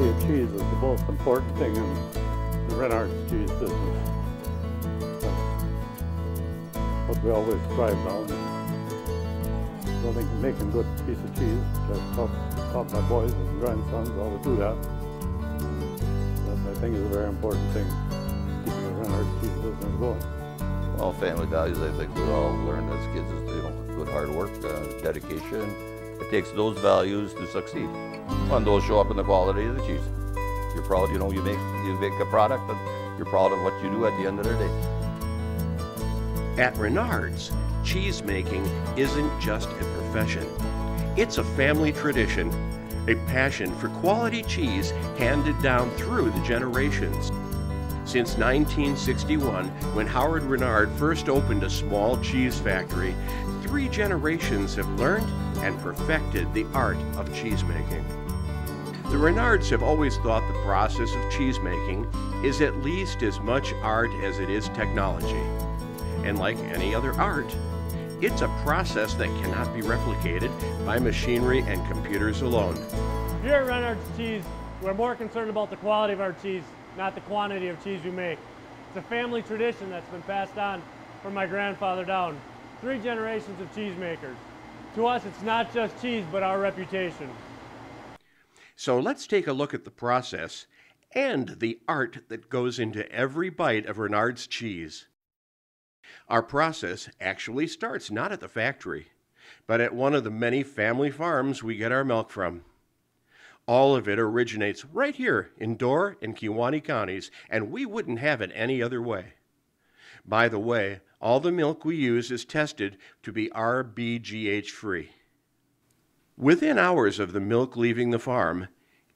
quality of cheese is the most important thing in the Renards cheese business. What we always strive down. I think making a good piece of cheese, I've taught my boys and grandsons how to do that. That I think is a very important thing, keeping the Renards cheese business going. Well, family values, I think we all learned as kids is, good hard work, dedication. It takes those values to succeed. And those show up in the quality of the cheese. You're proud, you make a product and you're proud of what you do at the end of the day. At Renards, cheese making isn't just a profession. It's a family tradition, a passion for quality cheese handed down through the generations. Since 1961, when Howard Renard first opened a small cheese factory, 3 generations have learned and perfected the art of cheese making. The Renards have always thought the process of cheese making is at least as much art as it is technology. And like any other art, it's a process that cannot be replicated by machinery and computers alone. Here at Renards Cheese, we're more concerned about the quality of our cheese, not the quantity of cheese we make. It's a family tradition that's been passed on from my grandfather down. 3 generations of cheesemakers. To us, it's not just cheese, but our reputation. So let's take a look at the process and the art that goes into every bite of Renards cheese. Our process actually starts not at the factory, but at one of the many family farms we get our milk from. All of it originates right here in Door and Kewaunee counties, and we wouldn't have it any other way. By the way, all the milk we use is tested to be RBGH-free. Within hours of the milk leaving the farm,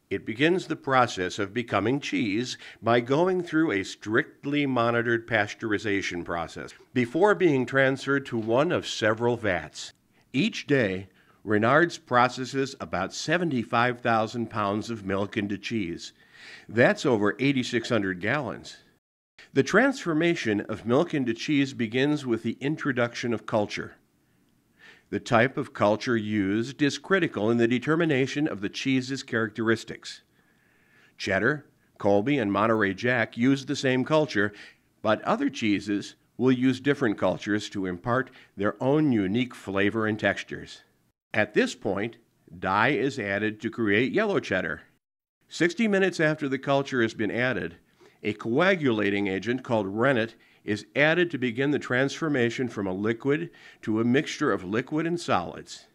it begins the process of becoming cheese by going through a strictly monitored pasteurization process before being transferred to one of several vats. Each day, Renards processes about 75,000 pounds of milk into cheese. That's over 8,600 gallons. The transformation of milk into cheese begins with the introduction of culture. The type of culture used is critical in the determination of the cheese's characteristics. Cheddar, Colby, and Monterey Jack use the same culture, but other cheeses will use different cultures to impart their own unique flavor and textures. At this point, dye is added to create yellow cheddar. 60 minutes after the culture has been added, a coagulating agent called Rennet is added to begin the transformation from a liquid to a mixture of liquid and solids.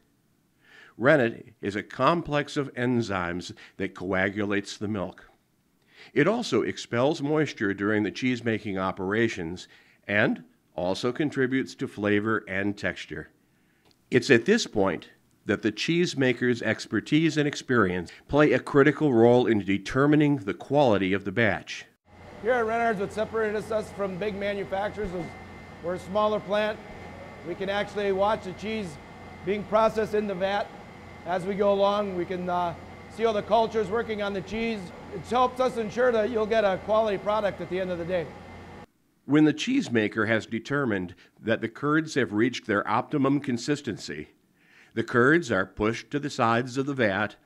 Rennet is a complex of enzymes that coagulates the milk. It also expels moisture during the cheese-making operations and also contributes to flavor and texture. It's at this point that the cheesemaker's expertise and experience play a critical role in determining the quality of the batch. Here at Renards, what separates us from big manufacturers is we're a smaller plant. We can actually watch the cheese being processed in the vat as we go along. We can see how the culture is working on the cheese. It helps us ensure that you'll get a quality product at the end of the day. When the cheesemaker has determined that the curds have reached their optimum consistency, the curds are pushed to the sides of the vat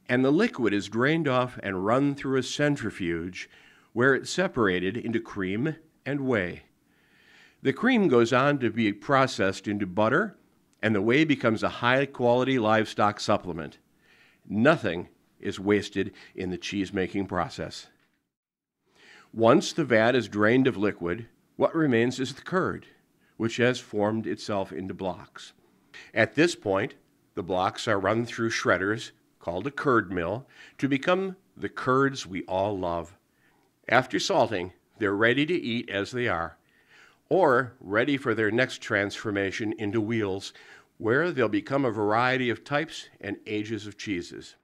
and the liquid is drained off and run through a centrifuge where it's separated into cream and whey. The cream goes on to be processed into butter, and the whey becomes a high-quality livestock supplement. Nothing is wasted in the cheese-making process. Once the vat is drained of liquid, what remains is the curd, which has formed itself into blocks. At this point, the blocks are run through shredders, called a curd mill, to become the curds we all love. After salting, they're ready to eat as they are, or ready for their next transformation into wheels, where they'll become a variety of types and ages of cheeses.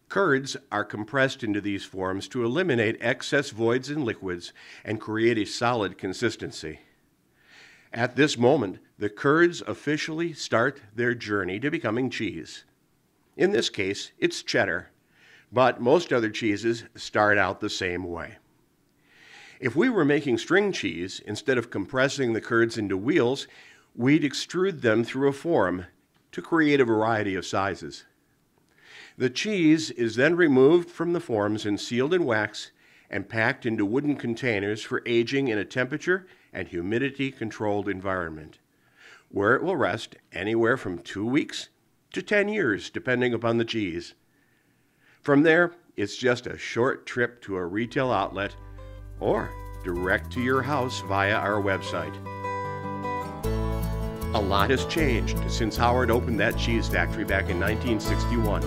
Curds are compressed into these forms to eliminate excess voids and liquids and create a solid consistency. At this moment, the curds officially start their journey to becoming cheese. In this case, it's cheddar, but most other cheeses start out the same way. If we were making string cheese, instead of compressing the curds into wheels, we'd extrude them through a form to create a variety of sizes. The cheese is then removed from the forms and sealed in wax and packed into wooden containers for aging in a temperature and humidity controlled environment, where it will rest anywhere from 2 weeks to 10 years, depending upon the cheese. From there, it's just a short trip to a retail outlet or direct to your house via our website. A lot has changed since Howard opened that cheese factory back in 1961.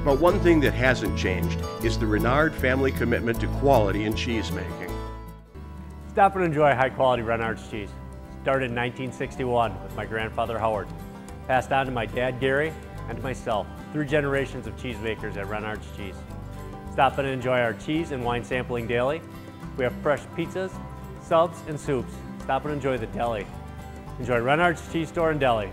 But one thing that hasn't changed is the Renard family commitment to quality in cheese making. Stop and enjoy high-quality Renards cheese. Started in 1961 with my grandfather Howard. Passed on to my dad Gary and to myself. 3 generations of cheesemakers at Renards Cheese. Stop and enjoy our cheese and wine sampling daily. We have fresh pizzas, subs, and soups. Stop and enjoy the deli. Enjoy Renards Cheese Store and Deli.